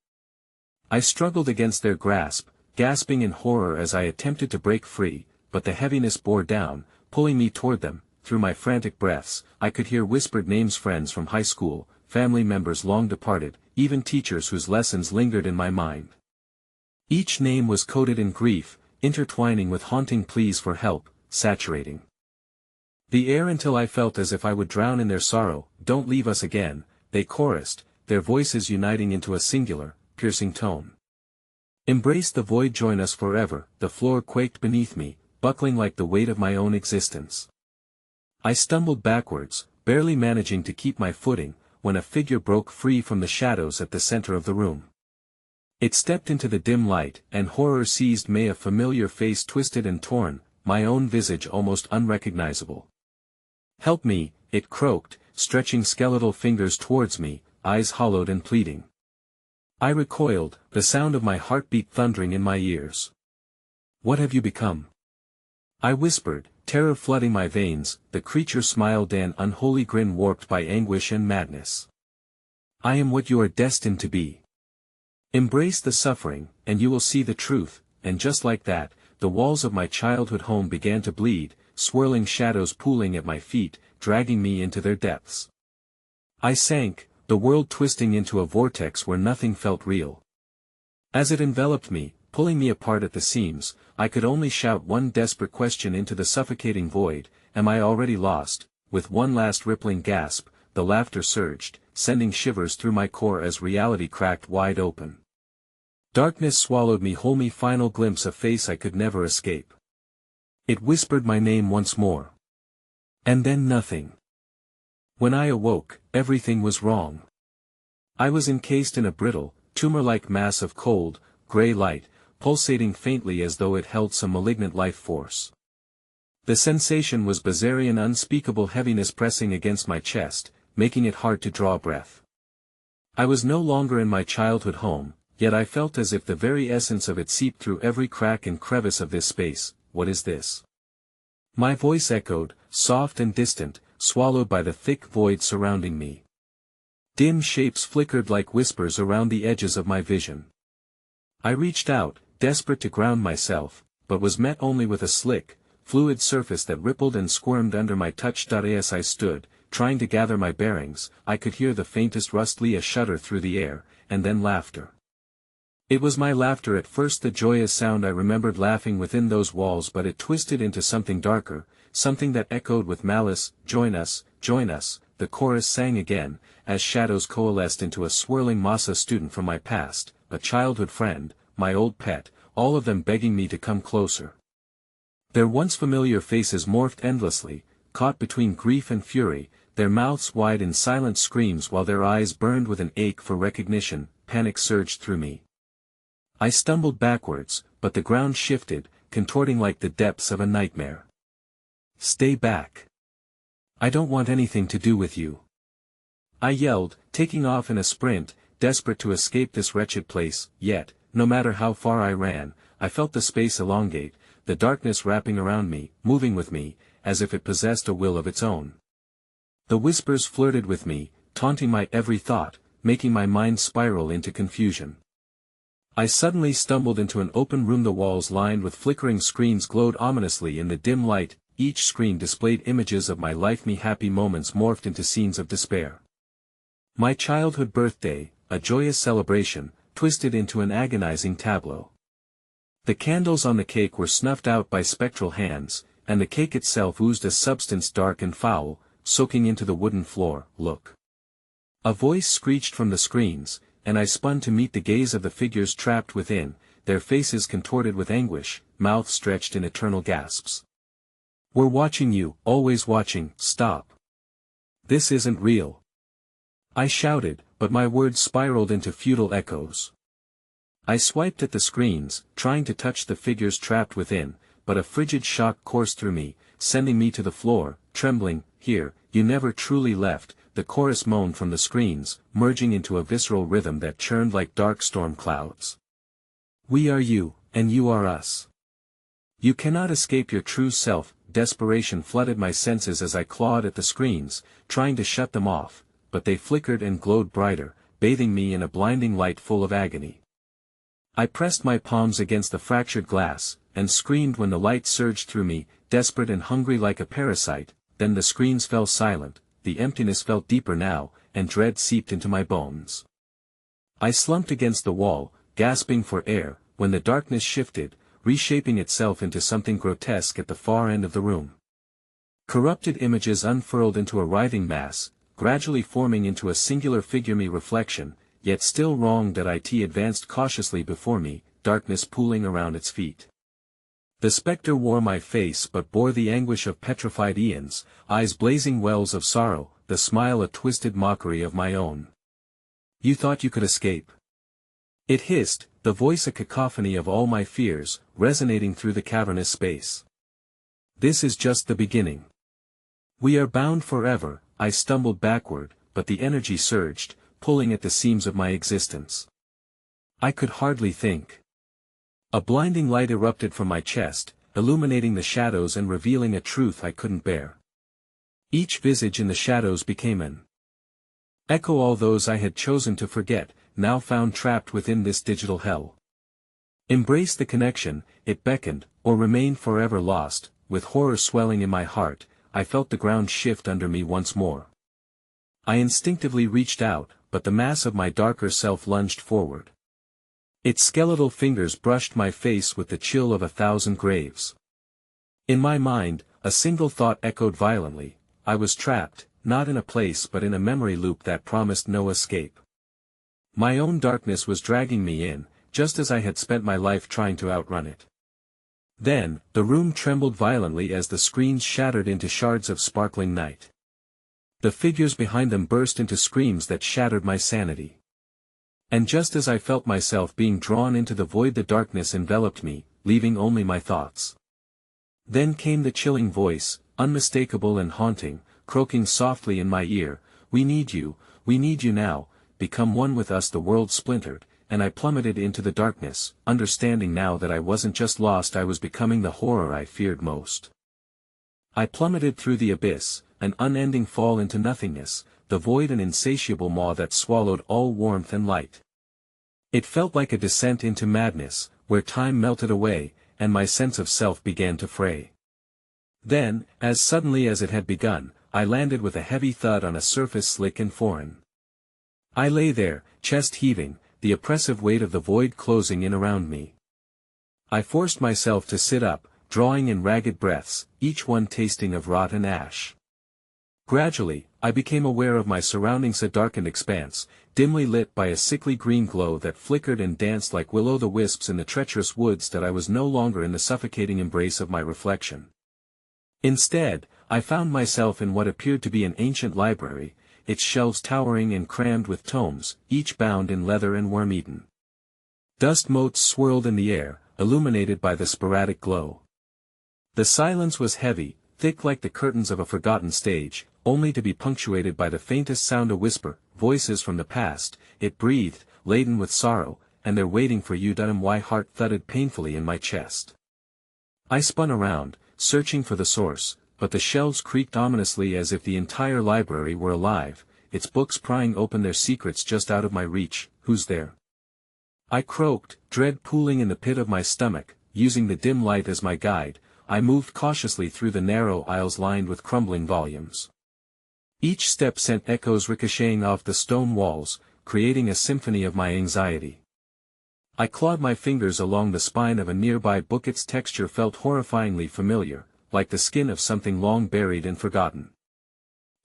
A: I struggled against their grasp, gasping in horror as I attempted to break free, but the heaviness bore down, pulling me toward them. Through my frantic breaths, I could hear whispered names, friends from high school, family members long departed, even teachers whose lessons lingered in my mind. Each name was coated in grief, intertwining with haunting pleas for help, saturating the air until I felt as if I would drown in their sorrow. Don't leave us again, they chorused, their voices uniting into a singular, piercing tone. Embrace the void, join us forever. The floor quaked beneath me, buckling like the weight of my own existence. I stumbled backwards, barely managing to keep my footing, when a figure broke free from the shadows at the center of the room. It stepped into the dim light, and horror seized me. A familiar face twisted and torn, my own visage almost unrecognizable. Help me, it croaked, stretching skeletal fingers towards me, eyes hollowed and pleading. I recoiled, the sound of my heartbeat thundering in my ears. What have you become? I whispered, terror flooding my veins. The creature smiled, an unholy grin warped by anguish and madness. I am what you are destined to be. Embrace the suffering, and you will see the truth. And just like that, the walls of my childhood home began to bleed, swirling shadows pooling at my feet, dragging me into their depths. I sank, the world twisting into a vortex where nothing felt real. As it enveloped me, pulling me apart at the seams, I could only shout one desperate question into the suffocating void: am I already lost? With one last rippling gasp, the laughter surged, sending shivers through my core as reality cracked wide open. Darkness swallowed me whole. Me final glimpse a face I could never escape. It whispered my name once more. And then nothing. When I awoke, everything was wrong. I was encased in a brittle, tumor-like mass of cold, gray light, pulsating faintly as though it held some malignant life force. The sensation was bizarre, an unspeakable heaviness pressing against my chest, making it hard to draw breath. I was no longer in my childhood home, yet I felt as if the very essence of it seeped through every crack and crevice of this space. What is this? My voice echoed, soft and distant, swallowed by the thick void surrounding me. Dim shapes flickered like whispers around the edges of my vision. I reached out, desperate to ground myself, but was met only with a slick, fluid surface that rippled and squirmed under my touch. As I stood, trying to gather my bearings, I could hear the faintest rustly a shudder through the air, and then laughter. It was my laughter at first, the joyous sound I remembered laughing within those walls, but it twisted into something darker, something that echoed with malice. Join us, the chorus sang again, as shadows coalesced into a swirling mass. A student from my past, a childhood friend, my old pet, all of them begging me to come closer. Their once familiar faces morphed endlessly, caught between grief and fury, their mouths wide in silent screams while their eyes burned with an ache for recognition. Panic surged through me. I stumbled backwards, but the ground shifted, contorting like the depths of a nightmare. Stay back. I don't want anything to do with you. I yelled, taking off in a sprint, desperate to escape this wretched place. Yet, no matter how far I ran, I felt the space elongate, the darkness wrapping around me, moving with me, as if it possessed a will of its own. The whispers flirted with me, taunting my every thought, making my mind spiral into confusion. I suddenly stumbled into an open room. The walls lined with flickering screens glowed ominously in the dim light. Each screen displayed images of my life. Me happy moments morphed into scenes of despair. My childhood birthday, a joyous celebration, twisted into an agonizing tableau. The candles on the cake were snuffed out by spectral hands, and the cake itself oozed a substance dark and foul, soaking into the wooden floor. Look. A voice screeched from the screens, and I spun to meet the gaze of the figures trapped within, their faces contorted with anguish, mouths stretched in eternal gasps. We're watching you, always watching. Stop. This isn't real. I shouted, but my words spiraled into futile echoes. I swiped at the screens, trying to touch the figures trapped within, but a frigid shock coursed through me, sending me to the floor, trembling. Here, you never truly left, the chorus moaned from the screens, merging into a visceral rhythm that churned like dark storm clouds. We are you, and you are us. You cannot escape your true self. Desperation flooded my senses as I clawed at the screens, trying to shut them off, but they flickered and glowed brighter, bathing me in a blinding light full of agony. I pressed my palms against the fractured glass, and screamed when the light surged through me, desperate and hungry like a parasite. Then the screens fell silent, the emptiness felt deeper now, and dread seeped into my bones. I slumped against the wall, gasping for air, when the darkness shifted, reshaping itself into something grotesque at the far end of the room. Corrupted images unfurled into a writhing mass, gradually forming into a singular figure-me reflection, yet still wronged that it advanced cautiously before me, darkness pooling around its feet. The spectre wore my face but bore the anguish of petrified eons, eyes blazing wells of sorrow, the smile a twisted mockery of my own. You thought you could escape? It hissed, the voice a cacophony of all my fears, resonating through the cavernous space. This is just the beginning. We are bound forever. I stumbled backward, but the energy surged, pulling at the seams of my existence. I could hardly think. A blinding light erupted from my chest, illuminating the shadows and revealing a truth I couldn't bear. Each visage in the shadows became an echo. All those I had chosen to forget, now found trapped within this digital hell. Embrace the connection, it beckoned, or remain forever lost. With horror swelling in my heart, I felt the ground shift under me once more. I instinctively reached out, but the mass of my darker self lunged forward. Its skeletal fingers brushed my face with the chill of 1,000 graves. In my mind, a single thought echoed violently: I was trapped, not in a place but in a memory loop that promised no escape. My own darkness was dragging me in, just as I had spent my life trying to outrun it. Then, the room trembled violently as the screens shattered into shards of sparkling night. The figures behind them burst into screams that shattered my sanity. And just as I felt myself being drawn into the void, the darkness enveloped me, leaving only my thoughts. Then came the chilling voice, unmistakable and haunting, croaking softly in my ear: we need you now, become one with us. The world splintered, and I plummeted into the darkness, understanding now that I wasn't just lost, I was becoming the horror I feared most. I plummeted through the abyss, an unending fall into nothingness, the void an insatiable maw that swallowed all warmth and light. It felt like a descent into madness, where time melted away, and my sense of self began to fray. Then, as suddenly as it had begun, I landed with a heavy thud on a surface slick and foreign. I lay there, chest heaving, the oppressive weight of the void closing in around me. I forced myself to sit up, drawing in ragged breaths, each one tasting of rot and ash. Gradually, I became aware of my surroundings, a darkened expanse, dimly lit by a sickly green glow that flickered and danced like will-o'-the-wisps in the treacherous woods. That I was no longer in the suffocating embrace of my reflection. Instead, I found myself in what appeared to be an ancient library, its shelves towering and crammed with tomes, each bound in leather and worm-eaten. Dust motes swirled in the air, illuminated by the sporadic glow. The silence was heavy, thick like the curtains of a forgotten stage, only to be punctuated by the faintest sound, a whisper, voices from the past. It breathed, laden with sorrow, and they're waiting for you. My heart thudded painfully in my chest. I spun around, searching for the source, but the shelves creaked ominously as if the entire library were alive, its books prying open their secrets just out of my reach. Who's there? I croaked, dread pooling in the pit of my stomach. Using the dim light as my guide, I moved cautiously through the narrow aisles lined with crumbling volumes. Each step sent echoes ricocheting off the stone walls, creating a symphony of my anxiety. I clawed my fingers along the spine of a nearby book. Its texture felt horrifyingly familiar, like the skin of something long buried and forgotten.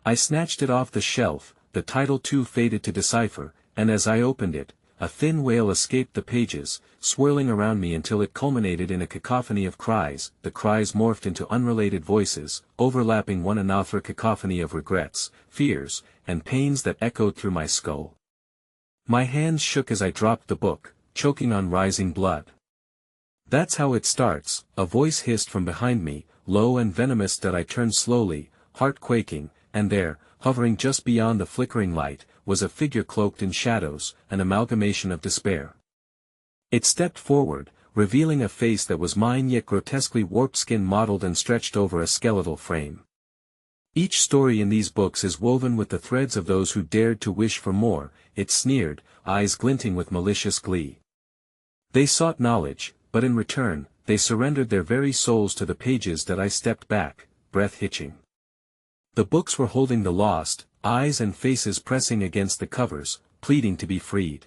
A: I snatched it off the shelf, the title too faded to decipher, and as I opened it, a thin wail escaped the pages, swirling around me until it culminated in a cacophony of cries. The cries morphed into unrelated voices, overlapping one another, a cacophony of regrets, fears, and pains that echoed through my skull. My hands shook as I dropped the book, choking on rising blood. "That's how it starts," a voice hissed from behind me, low and venomous that I turned slowly, heart quaking, and there, hovering just beyond the flickering light, was a figure cloaked in shadows, an amalgamation of despair. It stepped forward, revealing a face that was mine yet grotesquely warped, skin mottled and stretched over a skeletal frame. "Each story in these books is woven with the threads of those who dared to wish for more," it sneered, eyes glinting with malicious glee. "They sought knowledge, but in return, they surrendered their very souls to the pages." That I stepped back, breath hitching. The books were holding the lost, eyes and faces pressing against the covers, pleading to be freed.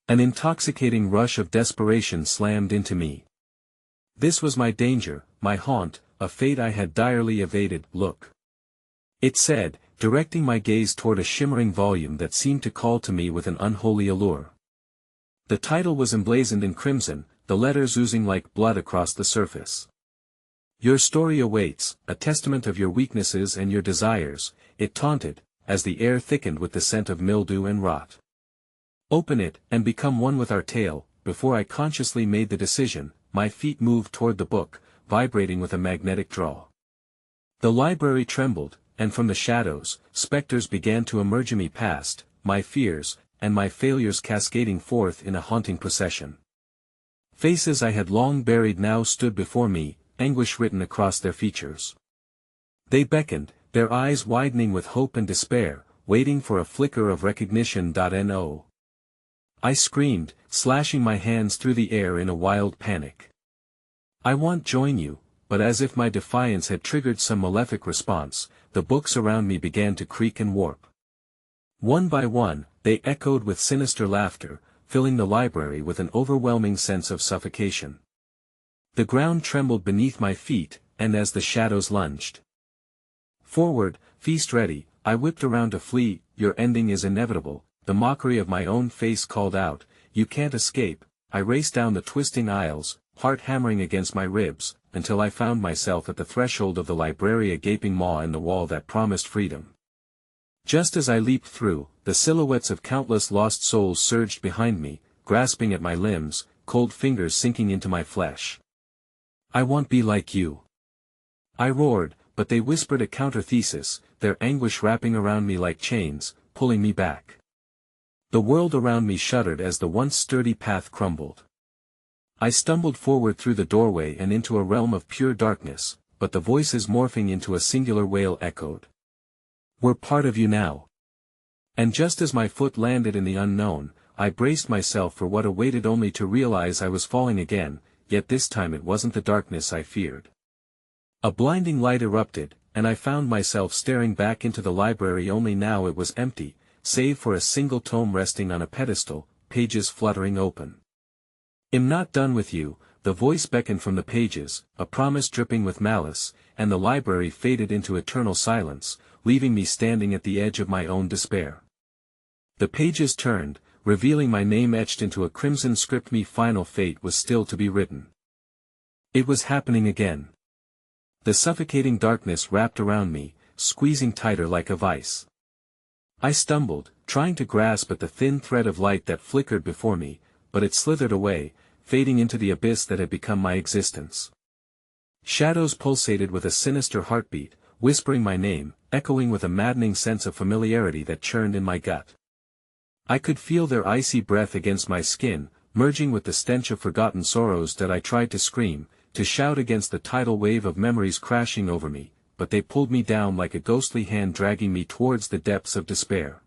A: An intoxicating rush of desperation slammed into me. This was my danger, my haunt, a fate I had direly evaded. "Look," it said, directing my gaze toward a shimmering volume that seemed to call to me with an unholy allure. The title was emblazoned in crimson, the letters oozing like blood across the surface. "Your story awaits, a testament of your weaknesses and your desires," it taunted, as the air thickened with the scent of mildew and rot. "Open it, and become one with our tale." Before I consciously made the decision, my feet moved toward the book, vibrating with a magnetic draw. The library trembled, and from the shadows, specters began to emerge me past, my fears, and my failures cascading forth in a haunting procession. Faces I had long buried now stood before me, anguish written across their features. They beckoned, their eyes widening with hope and despair, waiting for a flicker of recognition. No. I screamed, slashing my hands through the air in a wild panic. "I won't join you," but as if my defiance had triggered some malefic response, the books around me began to creak and warp. One by one, they echoed with sinister laughter, filling the library with an overwhelming sense of suffocation. The ground trembled beneath my feet, and as the shadows lunged forward, feast ready, I whipped around to flee. "Your ending is inevitable," the mockery of my own face called out. "You can't escape." I raced down the twisting aisles, heart hammering against my ribs, until I found myself at the threshold of the library, a gaping maw in the wall that promised freedom. Just as I leaped through, the silhouettes of countless lost souls surged behind me, grasping at my limbs, cold fingers sinking into my flesh. "I won't be like you," I roared, but they whispered a counter-thesis, their anguish wrapping around me like chains, pulling me back. The world around me shuddered as the once sturdy path crumbled. I stumbled forward through the doorway and into a realm of pure darkness, but the voices morphing into a singular wail echoed. "We're part of you now." And just as my foot landed in the unknown, I braced myself for what awaited, only to realize I was falling again, yet this time it wasn't the darkness I feared. A blinding light erupted, and I found myself staring back into the library, only now it was empty, save for a single tome resting on a pedestal, pages fluttering open. "I'm not done with you," the voice beckoned from the pages, a promise dripping with malice, and the library faded into eternal silence, leaving me standing at the edge of my own despair. The pages turned, revealing my name etched into a crimson script. My final fate was still to be written. It was happening again. The suffocating darkness wrapped around me, squeezing tighter like a vice. I stumbled, trying to grasp at the thin thread of light that flickered before me, but it slithered away, fading into the abyss that had become my existence. Shadows pulsated with a sinister heartbeat, whispering my name, echoing with a maddening sense of familiarity that churned in my gut. I could feel their icy breath against my skin, merging with the stench of forgotten sorrows. That I tried to scream, to shout against the tidal wave of memories crashing over me, but they pulled me down like a ghostly hand, dragging me towards the depths of despair.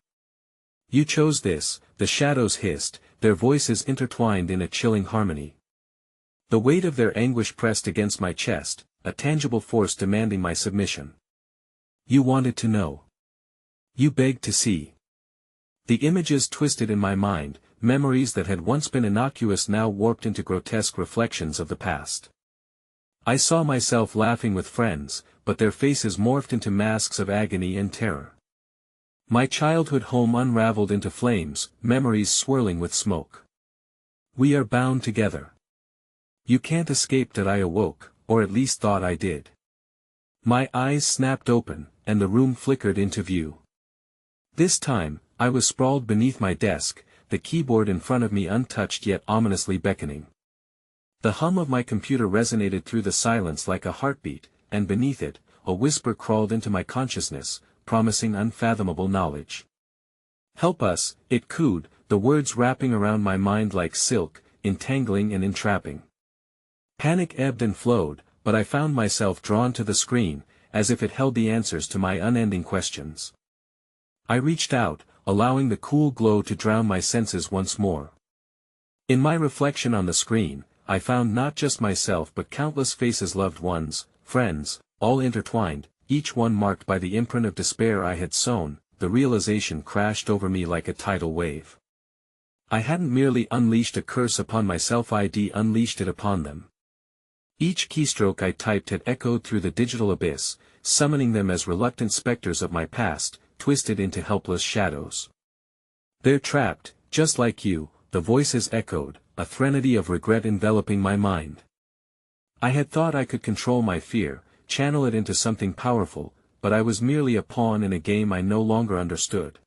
A: "You chose this," the shadows hissed, their voices intertwined in a chilling harmony. The weight of their anguish pressed against my chest, a tangible force demanding my submission. "You wanted to know. You begged to see." The images twisted in my mind, memories that had once been innocuous now warped into grotesque reflections of the past. I saw myself laughing with friends, but their faces morphed into masks of agony and terror. My childhood home unraveled into flames, memories swirling with smoke. "We are bound together. You can't escape." That I awoke, or at least thought I did. My eyes snapped open, and the room flickered into view. This time, I was sprawled beneath my desk, the keyboard in front of me untouched yet ominously beckoning. The hum of my computer resonated through the silence like a heartbeat, and beneath it, a whisper crawled into my consciousness, promising unfathomable knowledge. "Help us," it cooed, the words wrapping around my mind like silk, entangling and entrapping. Panic ebbed and flowed, but I found myself drawn to the screen, as if it held the answers to my unending questions. I reached out, allowing the cool glow to drown my senses once more. In my reflection on the screen, I found not just myself but countless faces, loved ones, friends, all intertwined, each one marked by the imprint of despair I had sown. The realization crashed over me like a tidal wave. I hadn't merely unleashed a curse upon myself, I'd unleashed it upon them. Each keystroke I typed had echoed through the digital abyss, summoning them as reluctant specters of my past, twisted into helpless shadows. "They're trapped, just like you," the voices echoed, a threnody of regret enveloping my mind. I had thought I could control my fear, channel it into something powerful, but I was merely a pawn in a game I no longer understood.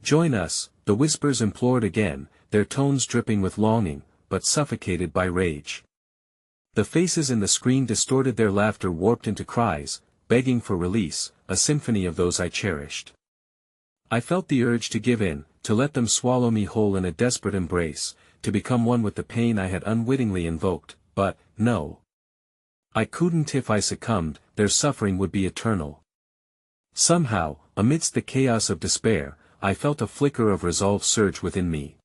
A: "Join us," the whispers implored again, their tones dripping with longing, but suffocated by rage. The faces in the screen distorted, their laughter warped into cries, begging for release, a symphony of those I cherished. I felt the urge to give in, to let them swallow me whole in a desperate embrace, to become one with the pain I had unwittingly invoked, but, no. I couldn't. If I succumbed, their suffering would be eternal. Somehow, amidst the chaos of despair, I felt a flicker of resolve surge within me.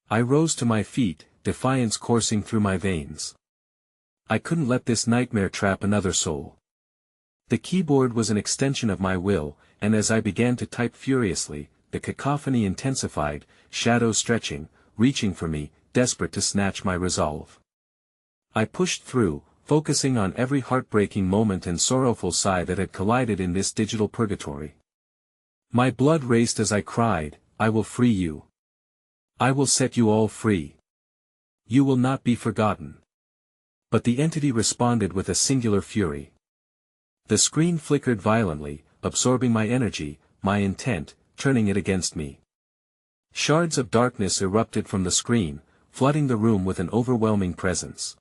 A: I rose to my feet, defiance coursing through my veins. I couldn't let this nightmare trap another soul. The keyboard was an extension of my will, and as I began to type furiously, the cacophony intensified, shadows stretching, reaching for me, desperate to snatch my resolve. I pushed through, focusing on every heartbreaking moment and sorrowful sigh that had collided in this digital purgatory. My blood raced as I cried, "I will free you. I will set you all free. You will not be forgotten." But the entity responded with a singular fury. The screen flickered violently, absorbing my energy, my intent, turning it against me. Shards of darkness erupted from the screen, flooding the room with an overwhelming presence.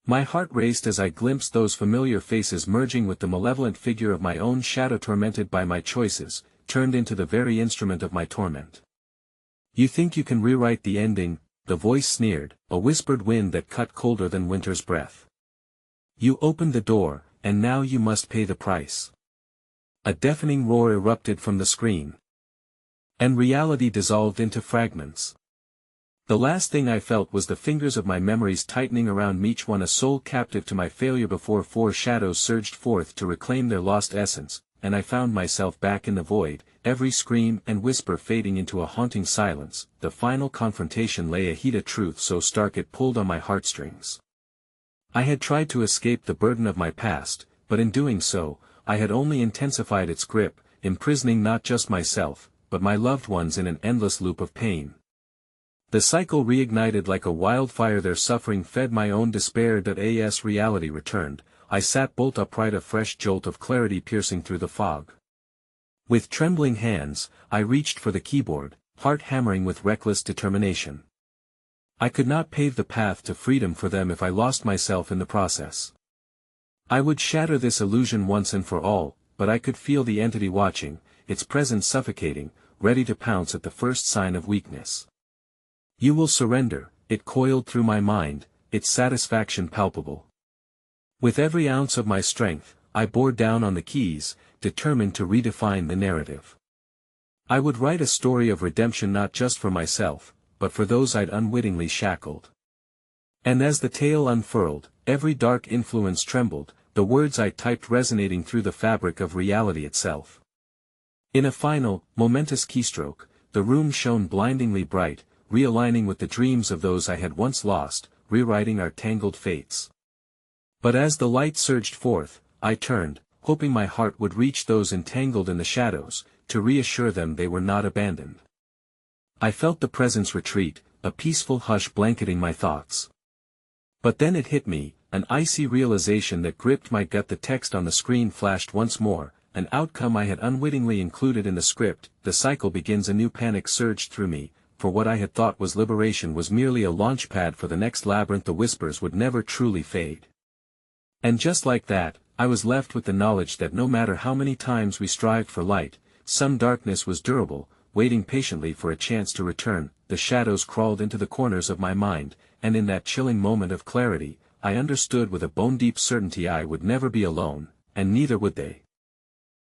A: My heart raced as I glimpsed those familiar faces merging with the malevolent figure of my own shadow, tormented by my choices, turned into the very instrument of my torment. "You think you can rewrite the ending," the voice sneered, a whispered wind that cut colder than winter's breath. "You opened the door, and now you must pay the price." A deafening roar erupted from the screen. And reality dissolved into fragments. The last thing I felt was the fingers of my memories tightening around me, each one a soul captive to my failure. Before four shadows surged forth to reclaim their lost essence, and I found myself back in the void, every scream and whisper fading into a haunting silence. The final confrontation lay ahead, a truth so stark it pulled on my heartstrings. I had tried to escape the burden of my past, but in doing so, I had only intensified its grip, imprisoning not just myself, but my loved ones in an endless loop of pain. The cycle reignited like a wildfire, their suffering fed my own despair. As reality returned, I sat bolt upright, a fresh jolt of clarity piercing through the fog. With trembling hands, I reached for the keyboard, heart hammering with reckless determination. I could not pave the path to freedom for them if I lost myself in the process. I would shatter this illusion once and for all, but I could feel the entity watching, its presence suffocating, ready to pounce at the first sign of weakness. "You will surrender," it coiled through my mind, its satisfaction palpable. With every ounce of my strength, I bore down on the keys, determined to redefine the narrative. I would write a story of redemption, not just for myself, but for those I'd unwittingly shackled. And as the tale unfurled, every dark influence trembled, the words I typed resonating through the fabric of reality itself. In a final, momentous keystroke, the room shone blindingly bright, realigning with the dreams of those I had once lost, rewriting our tangled fates. But as the light surged forth, I turned, hoping my heart would reach those entangled in the shadows, to reassure them they were not abandoned. I felt the presence retreat, a peaceful hush blanketing my thoughts. But then it hit me, an icy realization that gripped my gut. The text on the screen flashed once more, an outcome I had unwittingly included in the script. "The cycle begins." A new panic surged through me, for what I had thought was liberation was merely a launch pad for the next labyrinth. The whispers would never truly fade. And just like that, I was left with the knowledge that no matter how many times we strived for light, some darkness was durable, waiting patiently for a chance to return. The shadows crawled into the corners of my mind, and in that chilling moment of clarity, I understood with a bone-deep certainty I would never be alone, and neither would they.